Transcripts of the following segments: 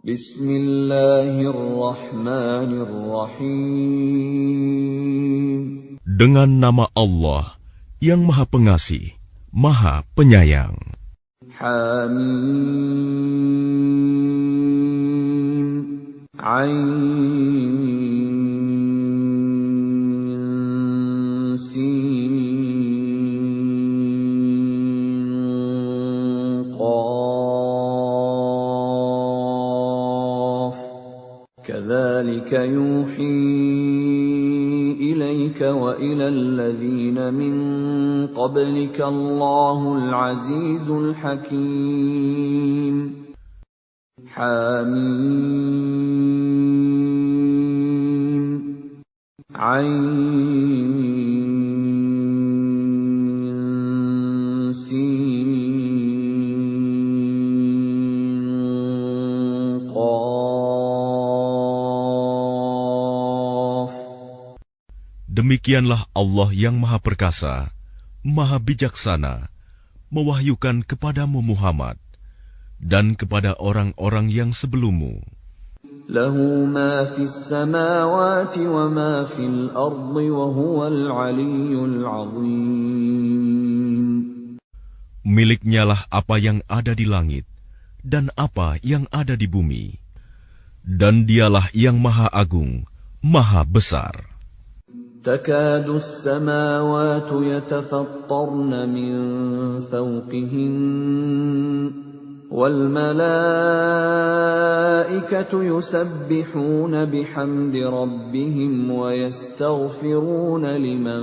Bismillahirrahmanirrahim. Dengan nama Allah yang Maha Pengasih, Maha Penyayang. Hamim. Ain. Sin. Qaf. Kadzalika yuhi إليك وإلى الذين من قبلك الله العزيز الحكيم. حميم. عين. سين. Demikianlah Allah yang Maha Perkasa, Maha Bijaksana, mewahyukan kepadamu Muhammad dan kepada orang-orang yang sebelummu. Lahu ma fis samawati wa ma fil ardi wa huwal aliyyul azim. Miliknyalah apa yang ada di langit dan apa yang ada di bumi, dan dialah yang Maha Agung, Maha Besar. تكاد السماوات يتفطرن من فوقهن والملائكة يسبحون بحمد ربهم ويستغفرون لمن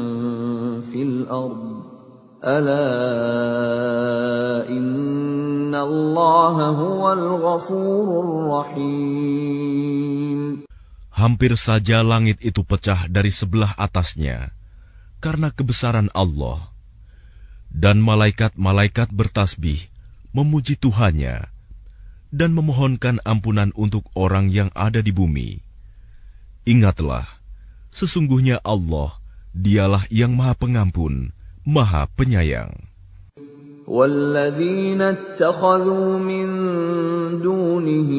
في الأرض ألا إن الله هو الغفور الرحيم. Hampir saja langit itu pecah dari sebelah atasnya karena kebesaran Allah, dan malaikat-malaikat bertasbih memuji Tuhannya dan memohonkan ampunan untuk orang yang ada di bumi. Ingatlah, sesungguhnya Allah, dialah yang Maha Pengampun, Maha Penyayang. وَالَّذِينَ اتَّخَذُوا مِن دُونِهِ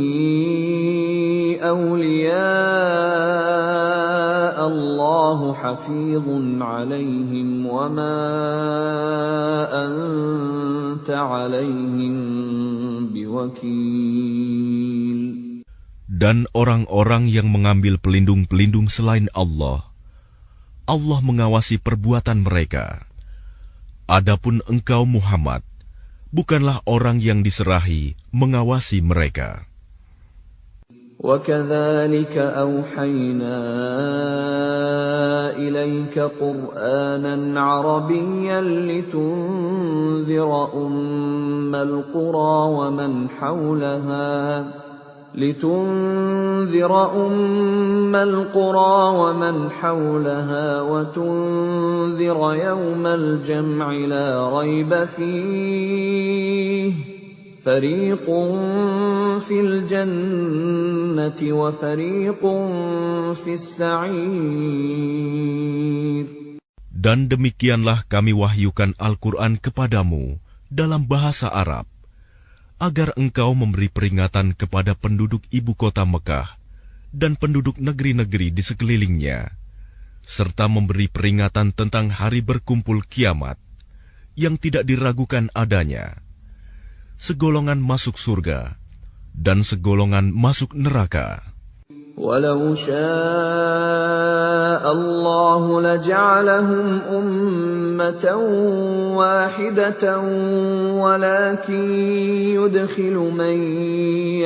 أَوْلِيَاءَ اللَّهُ حَفِيظٌ عَلَيْهِمْ وَمَا أَنْتَ عَلَيْهِمْ بِوَكِيلٍ. Dan orang-orang yang mengambil pelindung-pelindung selain Allah, Allah mengawasi perbuatan mereka. Adapun engkau Muhammad, bukanlah orang yang diserahi mengawasi mereka. وَكَذَلِكَ أَوْحَيْنَا إِلَيْكَ قُرْآنًا عَرَبِيًّا لِتُنذِرَ أُمَّ الْقُرَى وَمَنْ حَوْلَهَا وَتُنذِرَ يَوْمَ الْجَمْعِ لَا رَيْبَ فِيهِ فَرِيقٌ فِي الْجَنَّةِ وَفَرِيقٌ فِي السَّعِيرِ. Dan demikianlah kami wahyukan Al-Quran kepadamu dalam bahasa Arab, agar engkau memberi peringatan kepada penduduk ibu kota Mekah dan penduduk negeri-negeri di sekelilingnya, serta memberi peringatan tentang hari berkumpul kiamat yang tidak diragukan adanya. Segolongan masuk surga dan segolongan masuk neraka. وَلَوْ شَاءَ اللَّهُ لَجَعَلَهُمْ أُمَّةً وَاحِدَةً وَلَكِنْ يُدْخِلُ مَنْ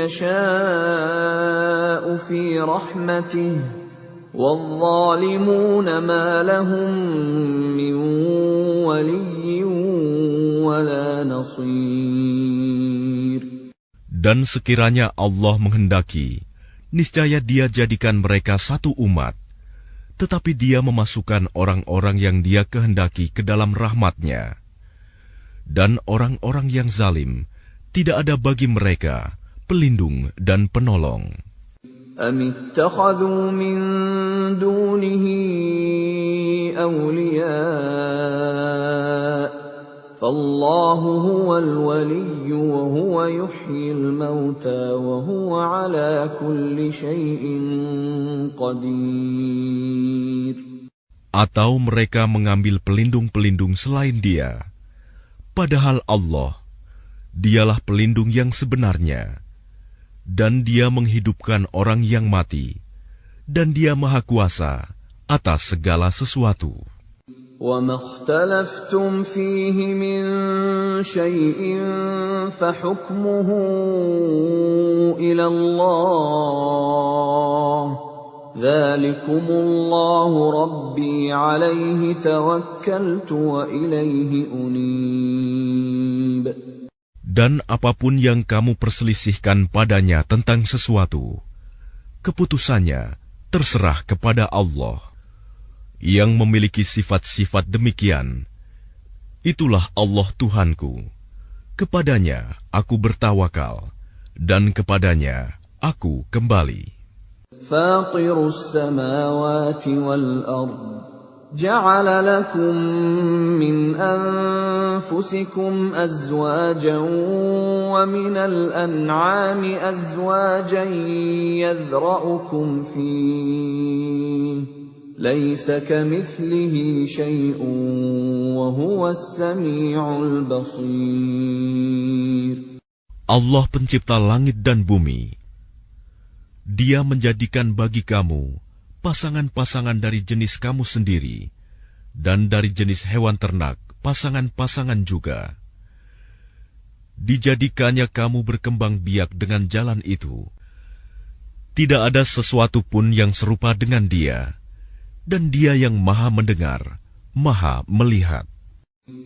يَشَاءُ فِي رَحْمَتِهِ وَالظَّالِمُونَ مَا لَهُمْ مِنْ وَلِيٍّ وَلَا نَصِيرٍ. Dan sekiranya Allah menghendaki, niscaya Dia jadikan mereka satu umat, tetapi Dia memasukkan orang-orang yang Dia kehendaki ke dalam rahmat-Nya. Dan orang-orang yang zalim, tidak ada bagi mereka pelindung dan penolong. أَمِ اتَّخَذُوا مِن دُونِهِ أَوْلِيَاءَ فالله هو الولي وهو يحيي الموتى وهو على كل شيء قدير. Atau mereka mengambil pelindung-pelindung selain Dia, padahal Allah, Dialah pelindung yang sebenarnya, dan Dia menghidupkan orang yang mati, dan Dia Maha Kuasa atas segala sesuatu. وَمَا اخْتَلَفْتُمْ فِيهِ مِنْ شَيْءٍ فَحُكْمُهُ إِلَى اللَّهِ ذَلِكُمُ اللَّهُ رَبِّي عَلَيْهِ تَوَكَّلْتُ وَإِلَيْهِ أُنِيبُ. Dan apapun yang kamu perselisihkan padanya tentang sesuatu, keputusannya terserah kepada Allah. Yang memiliki sifat-sifat demikian, itulah Allah Tuhanku. Kepadanya aku bertawakal, dan kepadanya aku kembali. Fatirus samawati wal ard, ja'ala lakum min anfusikum azwajan wa minal an'ami azwajan yadhra'ukum fihi. Laisa kamithlihi syai'un wa huwas sami'ul basir. Allah pencipta langit dan bumi. Dia menjadikan bagi kamu pasangan-pasangan dari jenis kamu sendiri, dan dari jenis hewan ternak pasangan-pasangan juga. Dijadikannya kamu berkembang biak dengan jalan itu. Tidak ada sesuatu pun yang serupa dengan Dia. Dan Dia yang Maha mendengar, Maha melihat.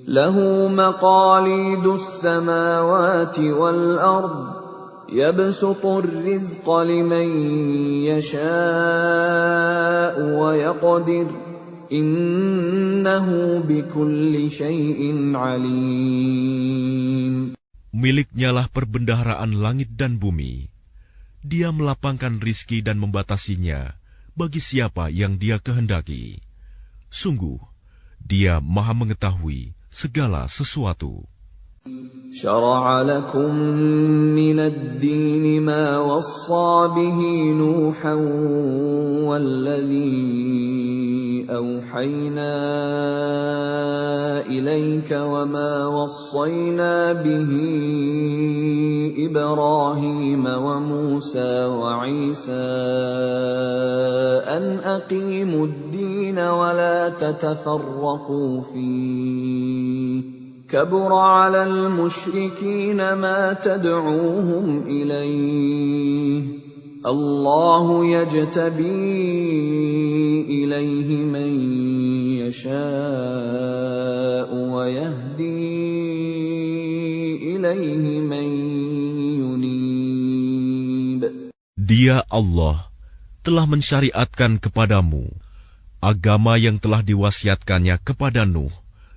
Lahu maqalidus samawati wal ard, yabsutur rizqa liman yasha'u wa yaqdir, innahu bikulli syai'in alim. Miliknyalah perbendaharaan langit dan bumi. Dia melapangkan rizki dan membatasinya bagi siapa yang Dia kehendaki. Sungguh, Dia Maha mengetahui segala sesuatu. Syara'a lakum minad dini ma wassa bihi Nuhan walladhi awhayna ilayka wa ma wassayna bihi Ibrahim wa Musa wa Isa an aqimud din wa la tatafarraqu fihi. كبر على المشركين ما تدعوهم إليه الله يجتبي إليه من يشاء ويهدي إليه من ينيب. Dia Allah telah mensyariatkan kepadamu agama yang telah diwasiatkannya kepada Nuh,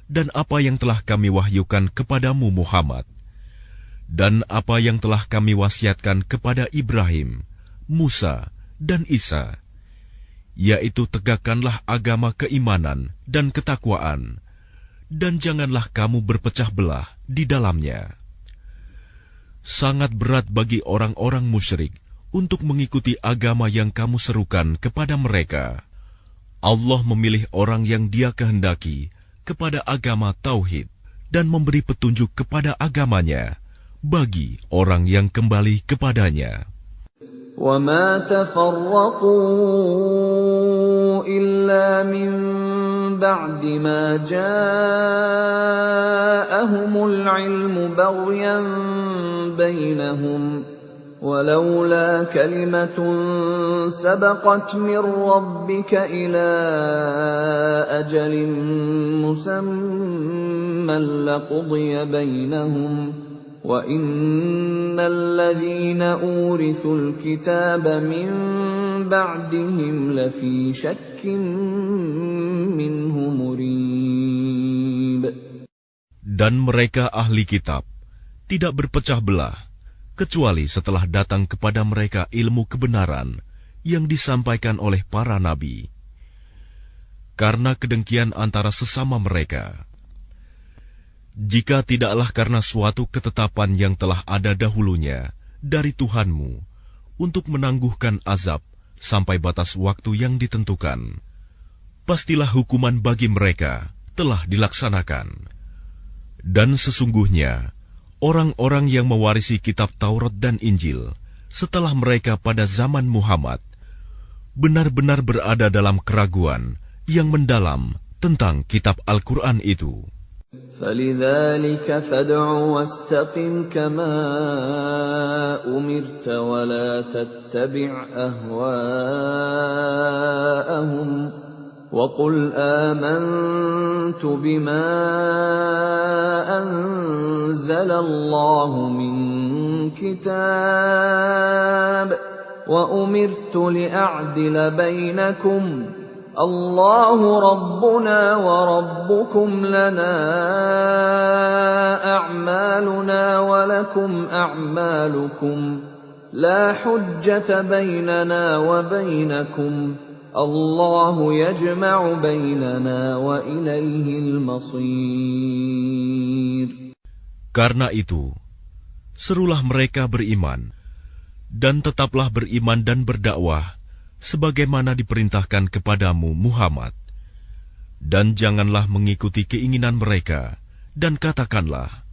dan apa yang telah kami wahyukan kepadamu Muhammad, dan apa yang telah kami wasiatkan kepada Ibrahim, Musa, dan Isa, yaitu tegakkanlah agama keimanan dan ketakwaan, dan janganlah kamu berpecah belah di dalamnya. Sangat berat bagi orang-orang musyrik untuk mengikuti agama yang kamu serukan kepada mereka. Allah memilih orang yang Dia kehendaki kepada agama tauhid dan memberi petunjuk kepada agamanya bagi orang yang kembali kepadanya. وَمَا تَفَرَّقُوا إِلَّا مِن بَعْدِ مَا جَاءَهُمُ الْعِلْمُ بَغْيًا بَيْنَهُمْ وَلَوْلَا كَلِمَةٌ سَبَقَتْ مِنْ رَبِّكَ إِلَى أَجَلٍ مُّسَمًّى لَقُضِيَ بَيْنَهُمْ وَإِنَّ الَّذِينَ أُورِثُوا الْكِتَابَ مِنْ بَعْدِهِمْ لَفِي شَكٍّ مِّنْهُ مُرِيبٍ. Dan mereka ahli kitab tidak berpecah belah kecuali setelah datang kepada mereka ilmu kebenaran yang disampaikan oleh para nabi. Karena kedengkian antara sesama mereka, jika tidaklah karena suatu ketetapan yang telah ada dahulunya dari Tuhanmu untuk menangguhkan azab sampai batas waktu yang ditentukan, pastilah hukuman bagi mereka telah dilaksanakan. Dan sesungguhnya, orang-orang yang mewarisi kitab Taurat dan Injil setelah mereka pada zaman Muhammad benar-benar berada dalam keraguan yang mendalam tentang kitab Al-Quran itu. فَلِذَلِكَ فَادْعُ وَاسْتَقِمْ كَمَا أُمِرْتَ وَلَا تَتَّبِعْ أَهْوَاءَهُمْ وَقُلْ آمَنْتُ بِمَا أَنزَلَ اللَّهُ مِنْ كِتَابٍ وَأُمِرْتُ لِأَعْدِلَ بَيْنَكُمْ اللَّهُ رَبُّنَا وَرَبُّكُمْ لَنَا أَعْمَالُنَا وَلَكُمْ أَعْمَالُكُمْ لَا حُجَّةَ بَيْنَنَا وَبَيْنَكُمْ اللَّهُ يَجْمَعُ بَيْنَنَا وَإِلَيْهِ الْمَصِيرُ. Karena itu, serulah mereka beriman, dan tetaplah beriman dan berdakwah sebagaimana diperintahkan kepadamu Muhammad. Dan janganlah mengikuti keinginan mereka, dan katakanlah,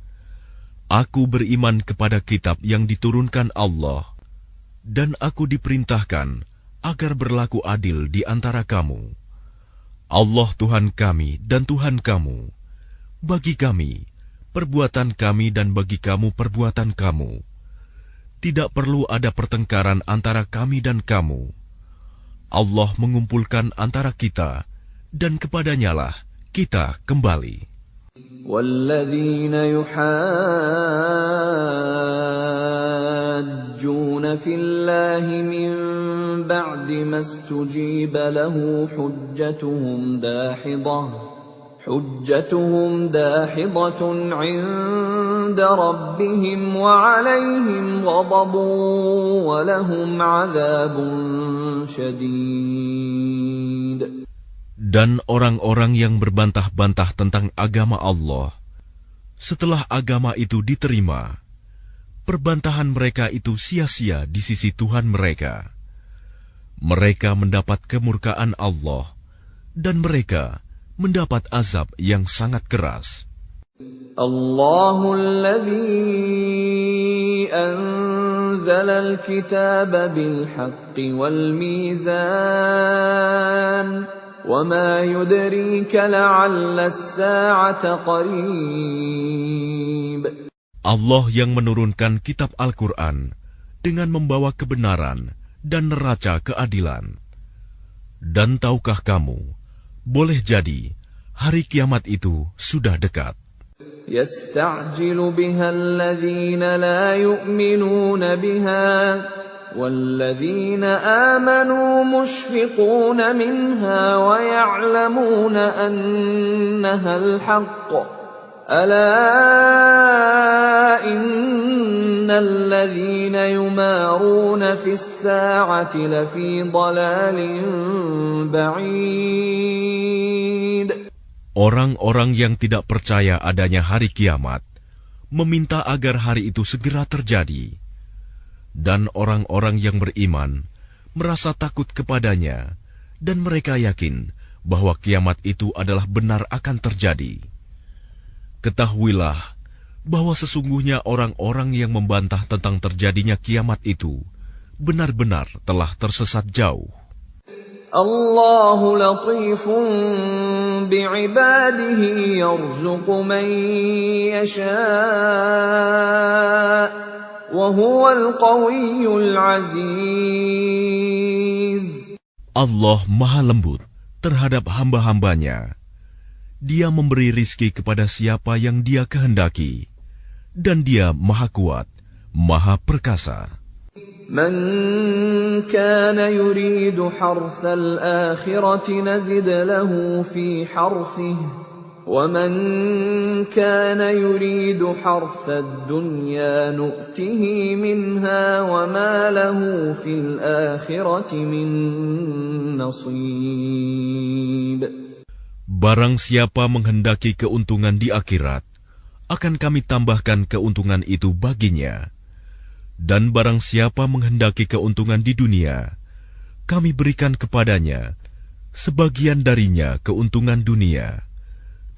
Aku beriman kepada kitab yang diturunkan Allah, dan aku diperintahkan agar berlaku adil di antara kamu. Allah Tuhan kami dan Tuhan kamu. Bagi kami, perbuatan kami dan bagi kamu perbuatan kamu. Tidak perlu ada pertengkaran antara kami dan kamu. Allah mengumpulkan antara kita, dan kepadanyalah kita kembali. وَالَّذِينَ يُحَاجُّونَ فِي اللَّهِ مِن بَعْدِ مَا اسْتُجِيبَ لَهُ حُجَّتُهُمْ دَاحِضَةٌ عِندَ رَبِّهِمْ وَعَلَيْهِمْ غَضَبٌ وَلَهُمْ عَذَابٌ شَدِيدٌ. Dan orang-orang yang berbantah-bantah tentang agama Allah, setelah agama itu diterima, perbantahan mereka itu sia-sia di sisi Tuhan mereka. Mereka mendapat kemurkaan Allah, dan mereka mendapat azab yang sangat keras. Allahul ladzi anzalal kitaba bil haqqi wal mizan wama yudrika la'alla as-sa'ata qarib. Allah yang menurunkan kitab Al-Quran dengan membawa kebenaran dan neraca keadilan. Dan tahukah kamu, boleh jadi hari kiamat itu sudah dekat. Yasta'jilu biha alladhina la yu'minuna biha walladhina amanu mushfiquna minha wa ya'lamuna annaha al-haqq. Ala innal ladhina yumaruna fis sa'ati lafi dhalalin ba'id. Orang-orang yang tidak percaya adanya hari kiamat meminta agar hari itu segera terjadi. Dan orang-orang yang beriman merasa takut kepadanya, dan mereka yakin bahwa kiamat itu adalah benar akan terjadi. Ketahuilah bahwa sesungguhnya orang-orang yang membantah tentang terjadinya kiamat itu benar-benar telah tersesat jauh. Allahu latifun bi'ibadihi yarzuqu man yasha' wa huwal qawiyyul aziz. Allah Maha Lembut terhadap hamba-hambanya. Dia memberi rizki kepada siapa yang Dia kehendaki, dan Dia Maha Kuat, Maha Perkasa. Man kana yuridu harsal akhirati nazid lahu fi harsihi wa man kana yuridu harsad dunya nu'tihi minha wa ma lahu fil akhirati min nasib. Barang siapa menghendaki keuntungan di akhirat, akan kami tambahkan keuntungan itu baginya. Dan barang siapa menghendaki keuntungan di dunia, kami berikan kepadanya sebagian darinya keuntungan dunia,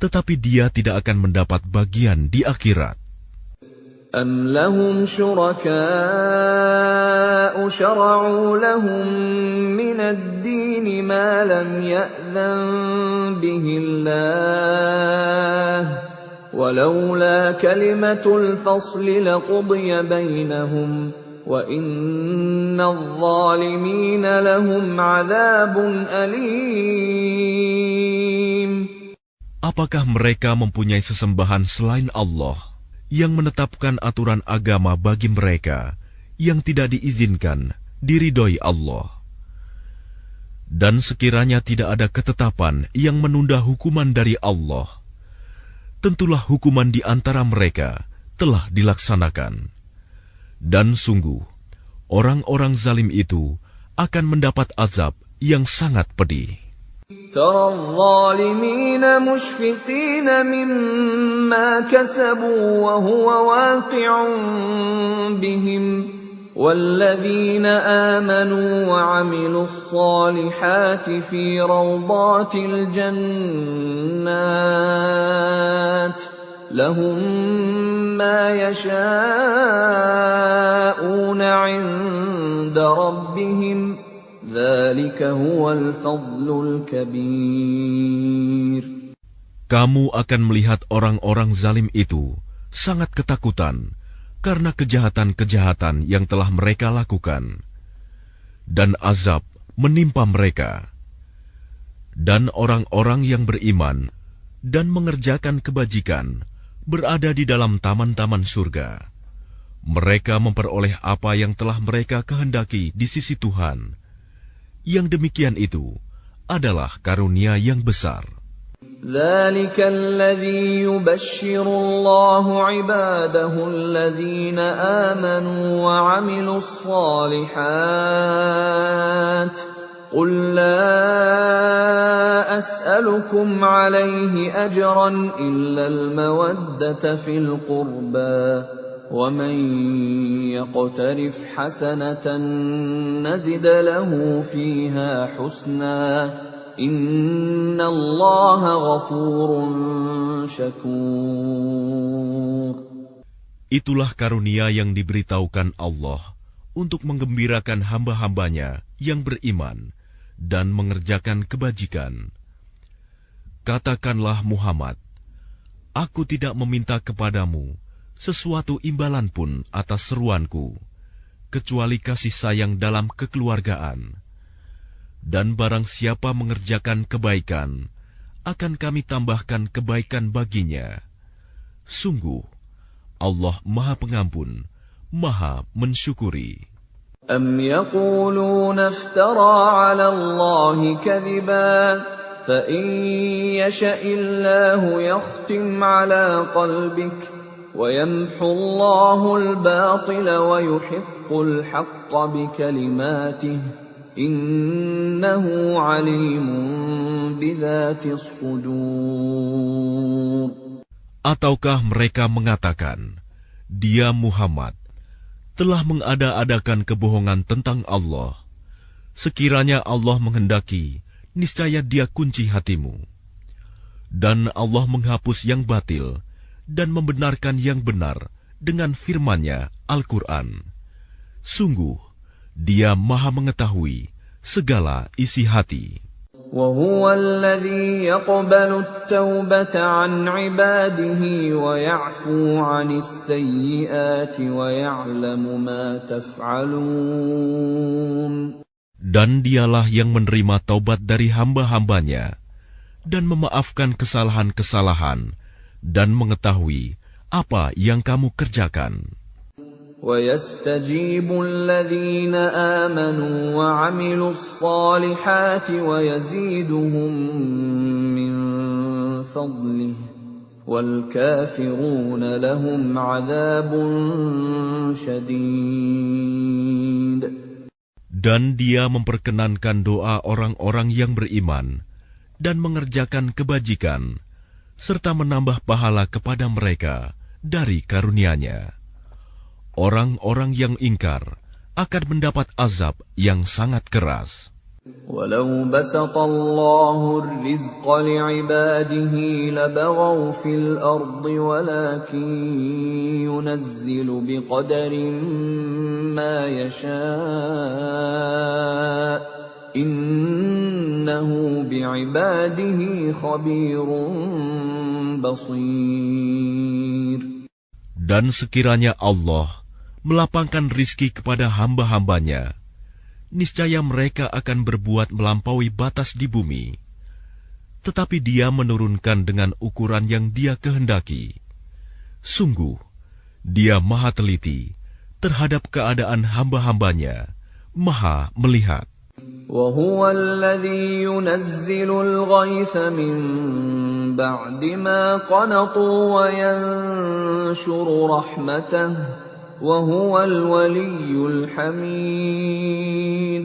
tetapi dia tidak akan mendapat bagian di akhirat. أَمْ لَهُمْ شُرَكَاءُ شَرَعُوا لَهُم مِّنَ الدِّينِ مَا لَمْ يَأْذَن بِهِ اللَّهُ وَلَوْلَا كَلِمَةُ الْفَصْلِ لَقُضِيَ بَيْنَهُمْ وَإِنَّ الظَّالِمِينَ لَهُمْ عَذَابٌ أَلِيمٌ. Apakah mereka mempunyai sesembahan selain Allah yang menetapkan aturan agama bagi mereka yang tidak diizinkan diridhoi Allah? Dan sekiranya tidak ada ketetapan yang menunda hukuman dari Allah, tentulah hukuman di antara mereka telah dilaksanakan. Dan sungguh, orang-orang zalim itu akan mendapat azab yang sangat pedih. تَرَى الظَّالِمِينَ مُشْفِقِينَ مِمَّا كَسَبُوا وَهُوَ وَاقِعٌ بِهِمْ وَالَّذِينَ آمَنُوا وَعَمِلُوا الصَّالِحَاتِ فِي رَوْضَاتِ الْجَنَّاتِ لَهُم مَّا يَشَاءُونَ عِندَ رَبِّهِمْ ذَلِكَ هُوَ الْفَضْلُ الْكَبِيرُ. Kamu akan melihat orang-orang zalim itu sangat ketakutan karena kejahatan-kejahatan yang telah mereka lakukan, dan azab menimpa mereka. Dan orang-orang yang beriman dan mengerjakan kebajikan berada di dalam taman-taman surga. Mereka memperoleh apa yang telah mereka kehendaki di sisi Tuhan. Yang demikian itu adalah karunia yang besar. ذَلِكَ الَّذِي يُبَشِّرُ اللَّهُ عِبَادَهُ الَّذِينَ آمَنُوا وَعَمِلُوا الصَّالِحَاتِ قُل لَّا أَسْأَلُكُمْ عَلَيْهِ أَجْرًا إِلَّا الْمَوَدَّةَ فِي الْقُرْبَى وَمَن يَقْتَرِفْ حَسَنَةً نَّزِدْ لَهُ فِيهَا حُسْنًا إِنَّ اللَّهَ غَفُورٌ شَكُورٌ. Itulah karunia yang diberitahukan Allah untuk menggembirakan hamba-hambanya yang beriman dan mengerjakan kebajikan. Katakanlah Muhammad, aku tidak meminta kepadamu sesuatu imbalan pun atas seruanku, kecuali kasih sayang dalam kekeluargaan. Dan barang siapa mengerjakan kebaikan, akan kami tambahkan kebaikan baginya. Sungguh, Allah Maha Pengampun, Maha Mensyukuri. أَمْ يَقُولُونَ افْتَرَىٰ عَلَى اللَّهِ كَذِبًا فَإِن يَشَإِ اللَّهُ يَخْتِمْ عَلَىٰ قَلْبِكَ وَيَمْحُ اللَّهُ الْبَاطِلَ وَيُحِقُّ الْحَقَّ بِكَلِمَاتِهِ إِنَّهُ عَلِيمٌ بِذَاتِ الصُّدُورِ. Ataukah mereka mengatakan, Dia Muhammad telah mengada-adakan kebohongan tentang Allah. Sekiranya Allah menghendaki, niscaya Dia kunci hatimu. Dan Allah menghapus yang batil dan membenarkan yang benar dengan firman-Nya Al-Quran. Sungguh, Dia Maha mengetahui segala isi hati. وَهُوَ الَّذِي يَقْبَلُ التَّوْبَةَ عَنْ عِبَادِهِ وَيَعْفُو عَنِ السَّيِّئَاتِ وَيَعْلَمُ مَا تَفْعَلُونَ. Dan Dialah yang menerima taubat dari hamba-hambanya dan memaafkan kesalahan-kesalahan dan mengetahui apa yang kamu kerjakan. وَيَسْتَجِيبُ الَّذِينَ آمَنُوا وَعَمِلُوا الصَّالِحَاتِ وَيَزِيدُهُم مِّن فَضْلِهِ وَالْكَافِرُونَ لَهُمْ عَذَابٌ شَدِيدٌ. Dan Dia memperkenankan doa orang-orang yang beriman dan mengerjakan kebajikan, serta menambah pahala kepada mereka dari karunia-Nya. Orang-orang yang ingkar akan mendapat azab yang sangat keras. وَلَوْ بَسَطَ اللَّهُ الرِّزْقَ لِعِبَادِهِ لَبَغَوْا فِي الْأَرْضِ وَلَكِنْ يُنَزِّلُ بِقَدَرٍ مَا يَشَاءُ إِنَّهُ بِعِبَادِهِ خَبِيرٌ بَصِيرٌ. Dan sekiranya Allah melapangkan rizki kepada hamba-hambanya, niscaya mereka akan berbuat melampaui batas di bumi. Tetapi Dia menurunkan dengan ukuran yang Dia kehendaki. Sungguh, Dia maha teliti terhadap keadaan hamba-hambanya, maha melihat. وَهُوَ الَّذِي يُنَزِّلُ الْغَيْثَ مِن بَعْدِ مَا قَنَطُوا وَيَنشُرُ رَحْمَتَهُ وَهُوَ الْوَلِيُّ الْحَمِيدُ.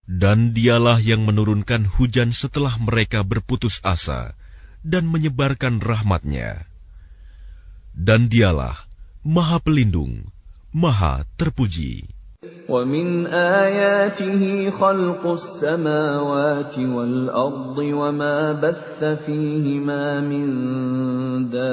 Dan Dialah yang menurunkan hujan setelah mereka berputus asa dan menyebarkan rahmat-Nya. Dan Dialah Maha Pelindung, Maha Terpuji. وَمِنْ آيَاتِهِ خَلْقُ السَّمَاوَاتِ وَالْأَرْضِ وَمَا بَثَّ فِيهِمَا مِنْ دَابَّةٍ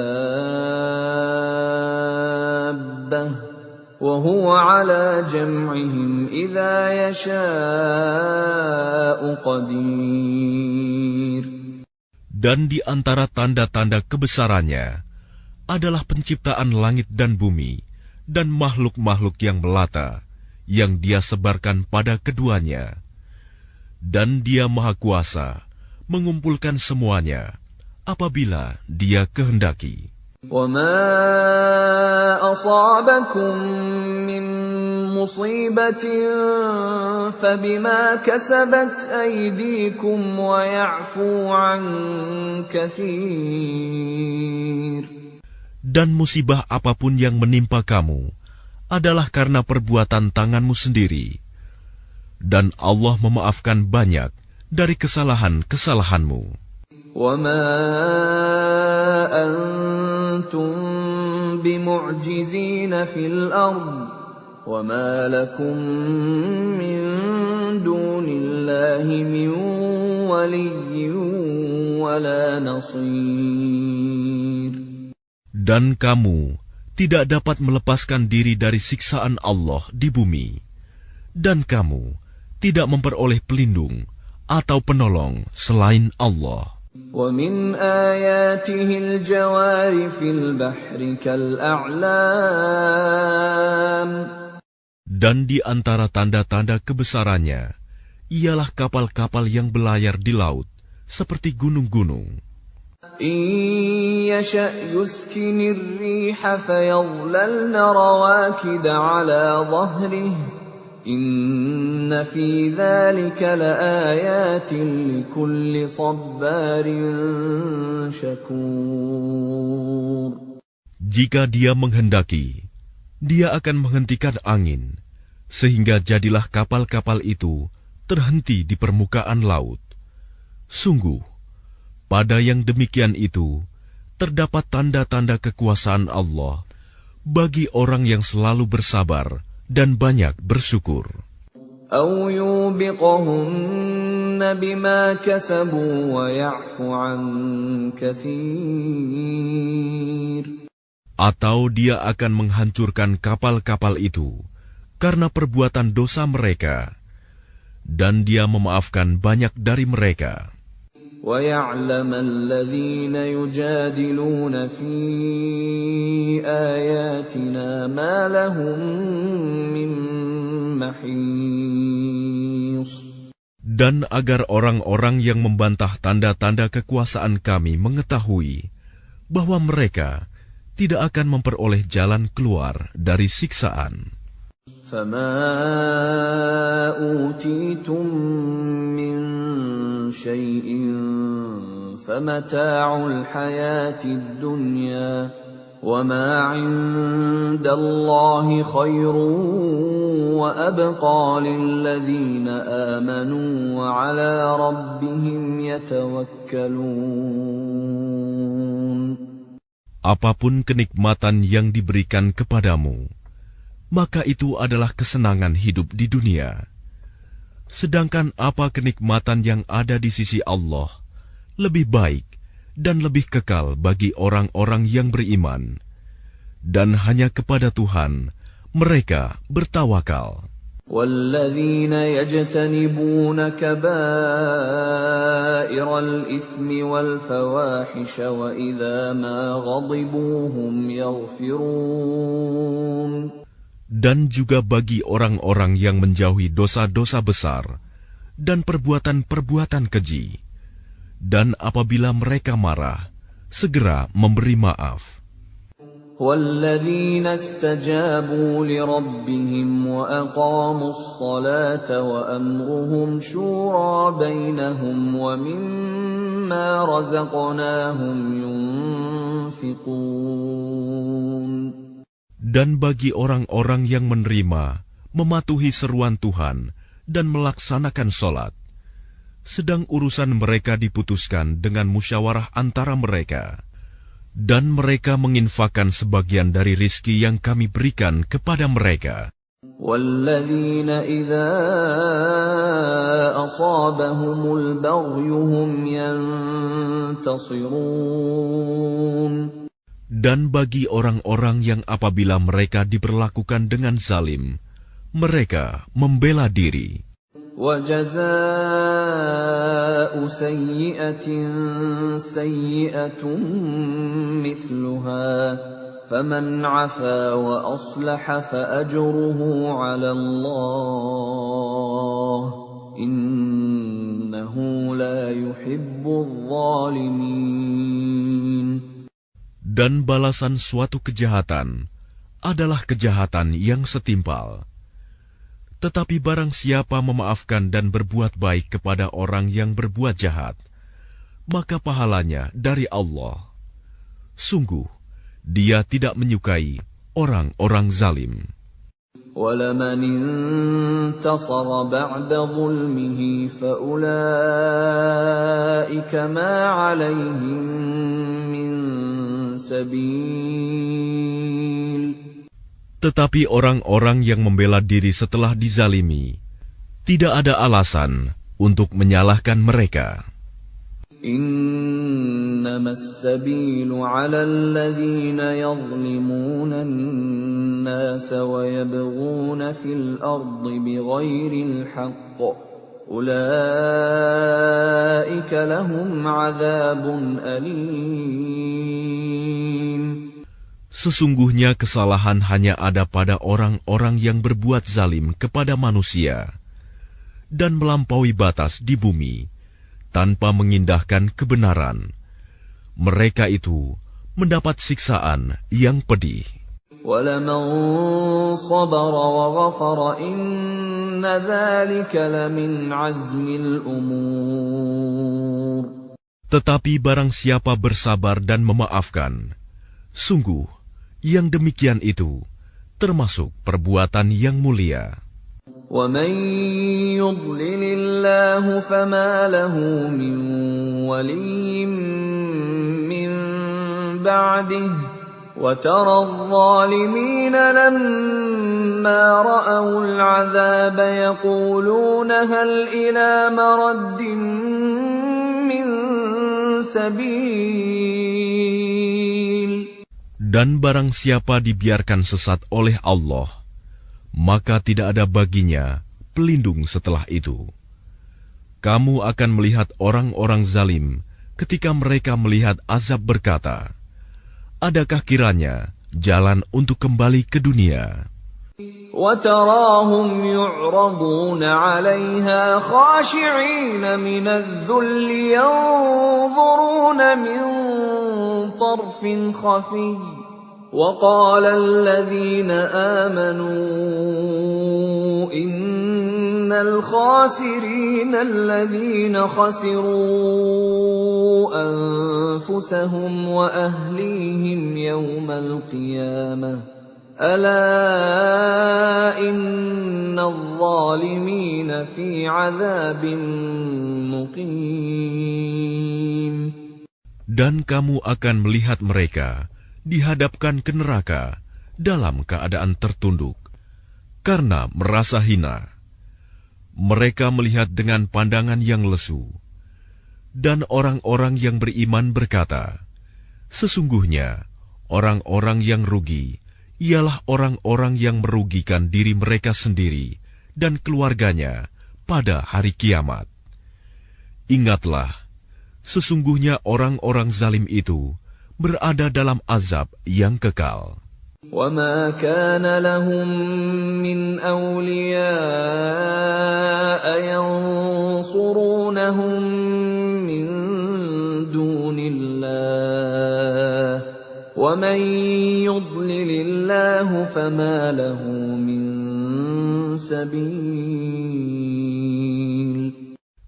وَهُوَ عَلَى جَمْعِهِمْ إِذَا يَشَاءُ قَدِيرٌ. Dan di antara tanda-tanda kebesarannya adalah penciptaan langit dan bumi dan makhluk-makhluk yang melata yang Dia sebarkan pada keduanya. Dan Dia Maha Kuasa mengumpulkan semuanya apabila Dia kehendaki. وَمَا أَصَابَكُم مِّن مُّصِيبَةٍ فَبِمَا كَسَبَتْ أَيْدِيكُمْ وَيَعْفُو عَن كَثِيرٍ. Dan musibah apapun yang menimpa kamu adalah karena perbuatan tanganmu sendiri. Dan Allah memaafkan banyak dari kesalahan-kesalahanmu. وَمَا أَنْتُمْ بِمُعْجِزِينَ فِي الْأَرْضِ وَمَا لَكُمْ مِنْ دُونِ اللَّهِ مِنْ وَلِيٍّ وَلَا نَصِيرٍ. Dan kamu tidak dapat melepaskan diri dari siksaan Allah di bumi, dan kamu tidak memperoleh pelindung atau penolong selain Allah. وَمِنْ آيَاتِهِ الْجَوَارِ فِي الْبَحْرِ كَالْأَعْلَامِ. Dan di antara tanda-tanda kebesarannya ialah kapal-kapal yang belayar di laut seperti gunung-gunung. إِن يَشَأْ يُسْكِنِ الرِّيحَ فَيَظْلَلْنَ رَوَاكِدَ عَلَى ظَهْرِهِ إِنَّ فِي ذَلِكَ لَآيَاتٍ لِكُلِّ صَبَّارٍ شَكُورٍ. Jika Dia menghendaki, Dia akan menghentikan angin, sehingga jadilah kapal-kapal itu terhenti di permukaan laut. Sungguh, pada yang demikian itu terdapat tanda-tanda kekuasaan Allah bagi orang yang selalu bersabar dan banyak bersyukur. أَوْ يُوبِقَهُنَّ بِمَا كَسَبُوا وَيَعْفُ عَنْ كَثِيرٍ. Atau Dia akan menghancurkan kapal-kapal itu karena perbuatan dosa mereka, dan Dia memaafkan banyak dari mereka. وَيَعْلَمَ الَّذِينَ يُجَادِلُونَ فِي آيَاتِنَا مَا لَهُم مِّن مَّحِيصٍ. Dan agar orang-orang yang membantah tanda-tanda kekuasaan Kami mengetahui bahwa mereka tidak akan memperoleh jalan keluar dari siksaan. فَمَا أُوتِيتُم مِّن شَيْءٍ فَمَتَاعُ الْحَيَاةِ الدُّنْيَا وَمَا عِندَ اللَّهِ خَيْرٌ وَأَبْقَىٰ لِلَّذِينَ آمَنُوا وَعَلَىٰ رَبِّهِمْ يَتَوَكَّلُونَ. apapun kenikmatan yang diberikan kepadamu, maka itu adalah kesenangan hidup di dunia. Sedangkan apa kenikmatan yang ada di sisi Allah lebih baik dan lebih kekal bagi orang-orang yang beriman, dan hanya kepada Tuhan mereka bertawakal. وَالَّذِينَ يَجْتَنِبُونَ كَبَائِرَ الْإِثْمِ وَالْفَوَاحِشَ وَإِذَا مَا غَضِبُوا هُمْ يَغْفِرُونَ. Dan juga bagi orang-orang yang menjauhi dosa-dosa besar dan perbuatan-perbuatan keji, dan apabila mereka marah, segera memberi maaf. وَالَّذِينَ اسْتَجَابُوا لِرَبِّهِمْ وَأَقَامُوا الصَّلَاةَ وَأَمْرُهُمْ شُورَىٰ بَيْنَهُمْ وَمِمَّا رَزَقْنَاهُمْ يُنْفِقُونَ. Dan bagi orang-orang yang menerima, mematuhi seruan Tuhan, dan melaksanakan sholat, sedang urusan mereka diputuskan dengan musyawarah antara mereka, dan mereka menginfakkan sebagian dari rizki yang kami berikan kepada mereka. وَالَّذِينَ إِذَا أَصَابَهُمُ الْبَغْيُ هُمْ يَنْتَصِرُونَ. Dan bagi orang-orang yang apabila mereka diperlakukan dengan zalim, mereka membela diri. وَجَزَاءُ سَيِّئَةٍ سَيِّئَةٌ مِثْلُهَا فَمَنْ عَفَا وَأَصْلَحَ فَأَجْرُهُ عَلَى اللَّهِ إِنَّهُ لَا يُحِبُّ الظَّالِمِينَ. Dan balasan suatu kejahatan adalah kejahatan yang setimpal. Tetapi barang siapa memaafkan dan berbuat baik kepada orang yang berbuat jahat, maka pahalanya dari Allah. Sungguh, Dia tidak menyukai orang-orang zalim. وَلَمَنِ انتَصَرَ بَعْدَ ظُلْمِهِ فَأُولَئِكَ مَا عَلَيْهِمْ مِنْ سَبِيلٍ. Tetapi orang-orang yang membela diri setelah dizalimi, tidak ada alasan untuk menyalahkan mereka. إِنَّمَا السَّبِيلُ عَلَى الَّذِينَ يَظْلِمُونَ النَّاسَ وَيَبْغُونَ فِي الْأَرْضِ بِغَيْرِ الْحَقِّ أُولَئِكَ لَهُمْ عَذَابٌ أَلِيمٌ. Sesungguhnya kesalahan hanya ada pada orang-orang yang berbuat zalim kepada manusia dan melampaui batas di bumi tanpa mengindahkan kebenaran. Mereka itu mendapat siksaan yang pedih. وَلَمَنْ صَبَرَ وَغَفَرَ إِنَّ ذَلِكَ لَمِنْ عَزْمِ الْأُمُورِ. Tetapi barang siapa bersabar dan memaafkan, sungguh yang demikian itu termasuk perbuatan yang mulia. وَمَنْ يُضْلِلِ اللَّهُ فَمَا لَهُ مِنْ وَلِيٍّ مِّنْ بَعْدِهِ وَتَرَى الظَّالِمِينَ لَمَّا رَأَوُا الْعَذَابَ يَقُولُونَ هَلْ إِلَى مَرَدٍّ مِّنْ سَبِيلٍ. Dan barang siapa dibiarkan sesat oleh Allah, maka tidak ada baginya pelindung setelah itu. Kamu akan melihat orang-orang zalim ketika mereka melihat azab berkata, adakah kiranya jalan untuk kembali ke dunia? وَتَرَاهُمْ يُعْرَضُونَ عَلَيْهَا خَاشِعِينَ مِنَ الذُّلِّ يَنظُرُونَ مِنْ طَرْفٍ خَفِيٍّ وَقَالَ الَّذِينَ آمَنُوا إِنَّ الْخَاسِرِينَ الَّذِينَ خَسِرُوا أَنفُسَهُمْ وَأَهْلِيهِمْ يَوْمَ الْقِيَامَةِ أَلَا إِنَّ الظَّالِمِينَ فِي عَذَابٍ مُقِيمٍ. Dan kamu akan melihat mereka dihadapkan ke neraka dalam keadaan tertunduk karena merasa hina. Mereka melihat dengan pandangan yang lesu, dan orang-orang yang beriman berkata, sesungguhnya orang-orang yang rugi ialah orang-orang yang merugikan diri mereka sendiri dan keluarganya pada hari kiamat. Ingatlah, sesungguhnya orang-orang zalim itu berada dalam azab yang kekal. وَمَا كَانَ لَهُم مِّنْ أَوْلِيَاءَ يَنصُرُونَهُم مِّن دُونِ اللَّهِ وَمَن يُضْلِلِ اللَّهُ فَمَا لَهُ مِن سَبِيلٍ.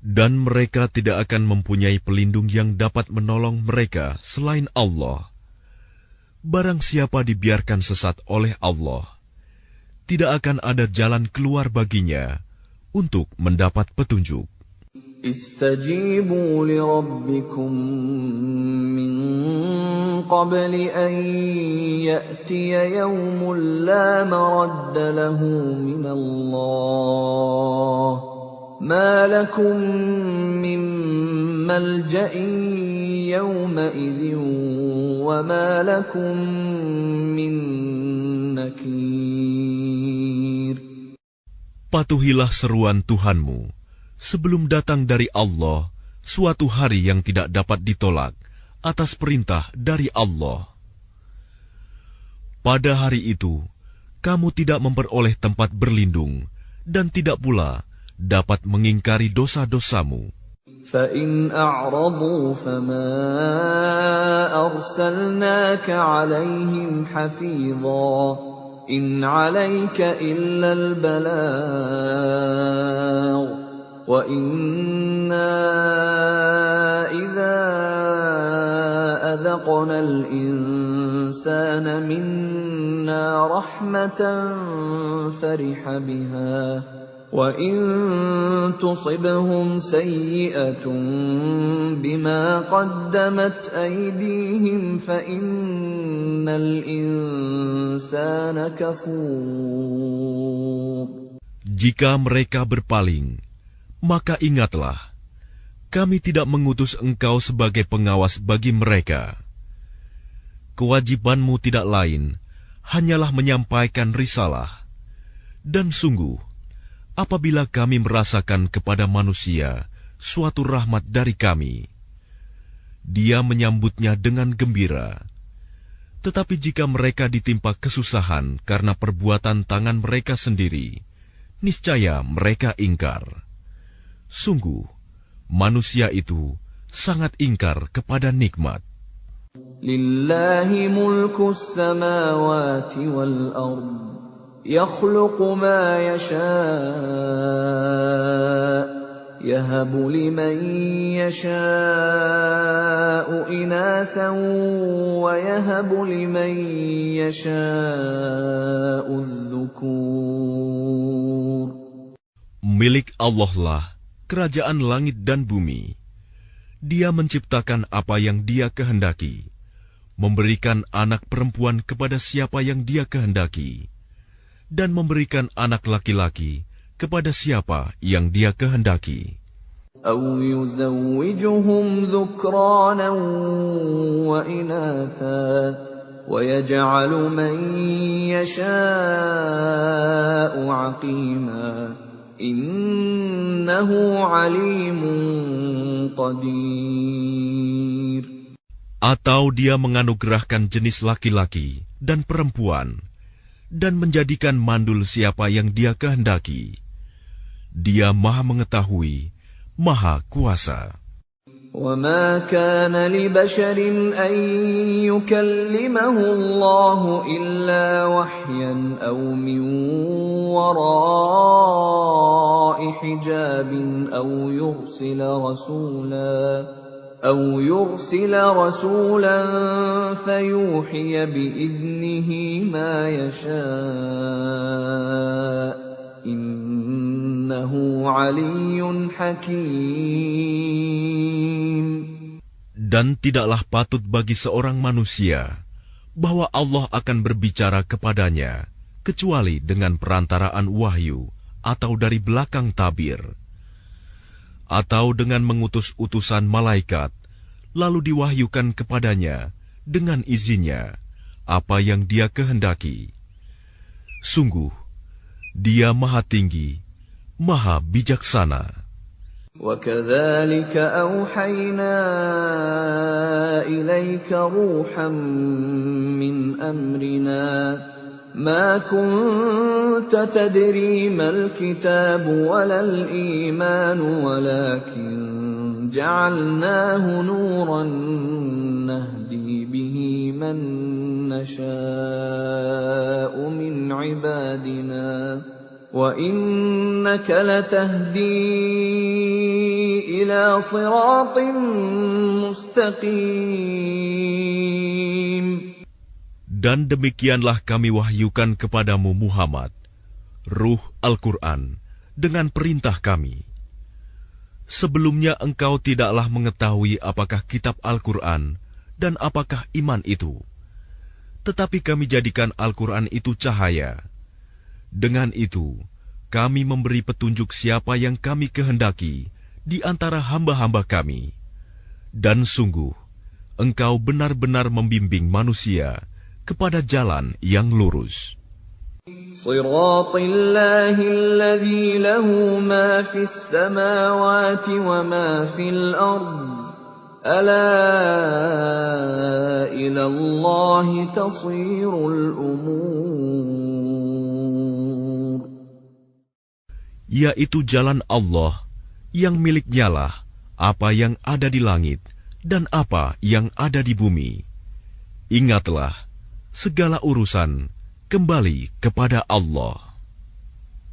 Dan mereka tidak akan mempunyai pelindung yang dapat menolong mereka selain Allah. Barang siapa dibiarkan sesat oleh Allah, tidak akan ada jalan keluar baginya untuk mendapat petunjuk. Istajibu li rabbikum min qabli an ya'tiya yawmun la maradda lahu min Allah. Ma lakum min malja'in yawma'idhin wa ma lakum min nakir. Patuhilah seruan Tuhanmu sebelum datang dari Allah suatu hari yang tidak dapat ditolak atas perintah dari Allah. Pada hari itu, kamu tidak memperoleh tempat berlindung dan tidak pula dapat mengingkari dosa-dosamu. فَإِنْ أَعْرَضُوا فَمَا أَرْسَلْنَاكَ عَلَيْهِمْ حَفِيظًا إِنْ عَلَيْكَ إِلَّا الْبَلَاغُ وَإِنَّا إِذَا أَذَقْنَا الْإِنسَانَ مِنَّا رَحْمَةً فَرِحَ بِهَا وَإِن تُصِبْهُمْ سَيِّئَةٌ بِمَا قَدَّمَتْ أَيْدِيهِمْ فَإِنَّ الْإِنسَانَ كَفُورٌ. Jika mereka berpaling, maka ingatlah, kami tidak mengutus engkau sebagai pengawas bagi mereka. Kewajibanmu tidak lain, hanyalah menyampaikan risalah. Dan sungguh, apabila kami merasakan kepada manusia suatu rahmat dari kami, dia menyambutnya dengan gembira. Tetapi jika mereka ditimpa kesusahan karena perbuatan tangan mereka sendiri, niscaya mereka ingkar. Sungguh, manusia itu sangat ingkar kepada nikmat. Lillahi mulkus samawati wal ard. يخلق ما يشاء يهب لمن يشاء إناثا ويهب لمن يشاء الذكور. Milik Allah lah kerajaan langit dan bumi. Dia menciptakan apa yang Dia kehendaki, memberikan anak perempuan kepada siapa yang Dia kehendaki, dan memberikan anak laki-laki kepada siapa yang Dia kehendaki. أَوْ يُزَوِّجُهُمْ ذُكْرَانًا وَإِنَاثًا وَيَجْعَلُ مَن يَشَاءُ عَقِيمًا إِنَّهُ عَلِيمٌ قَدِيرٌ. Atau Dia menganugerahkan jenis laki-laki dan perempuan, dan menjadikan mandul siapa yang Dia kehendaki. Dia Maha Mengetahui, Maha Kuasa. وَمَا كَانَ لِبَشَرٍ أَن يُكَلِّمَهُ اللَّهُ إِلَّا وَحْيًا أَوْ مِن وَرَاءِ حِجَابٍ أَوْ يُرْسِلَ رَسُولًا فَيُوحِيَ بِإِذْنِهِ مَا يَشَاءُ إِنَّهُ عَلِيٌّ حَكِيمٌ. Dan tidaklah patut bagi seorang manusia bahwa Allah akan berbicara kepadanya kecuali dengan perantaraan wahyu atau dari belakang tabir, atau dengan mengutus utusan malaikat, lalu diwahyukan kepadanya dengan izinnya apa yang Dia kehendaki. Sungguh, Dia Maha Tinggi, Maha Bijaksana. وَكَذَلِكَ أَوْحَيْنَا إِلَيْكَ رُوحًا مِّنْ أَمْرِنَا مَا كُنتَ تَدْرِي مَا الْكِتَابُ وَلَا الْإِيمَانُ وَلَكِنْ جَعَلْنَاهُ نُورًا نَهْدِي بِهِ مَن نَّشَاءُ مِنْ عِبَادِنَا وَإِنَّكَ لَتَهْدِي إِلَى صِرَاطٍ مُسْتَقِيمٍ. Dan demikianlah kami wahyukan kepadamu Muhammad, Ruh Al-Quran, dengan perintah kami. Sebelumnya engkau tidaklah mengetahui apakah kitab Al-Quran dan apakah iman itu. Tetapi kami jadikan Al-Quran itu cahaya. Dengan itu, kami memberi petunjuk siapa yang kami kehendaki di antara hamba-hamba kami. Dan sungguh, engkau benar-benar membimbing manusia kepada jalan yang lurus. Shiratal-Lahi alladhi lahu ma fis samawati wa ma fil ard. Ala ila Allahi tasirul umur. Yaitu jalan Allah yang miliknyalah apa yang ada di langit dan apa yang ada di bumi. Ingatlah, segala urusan kembali kepada Allah.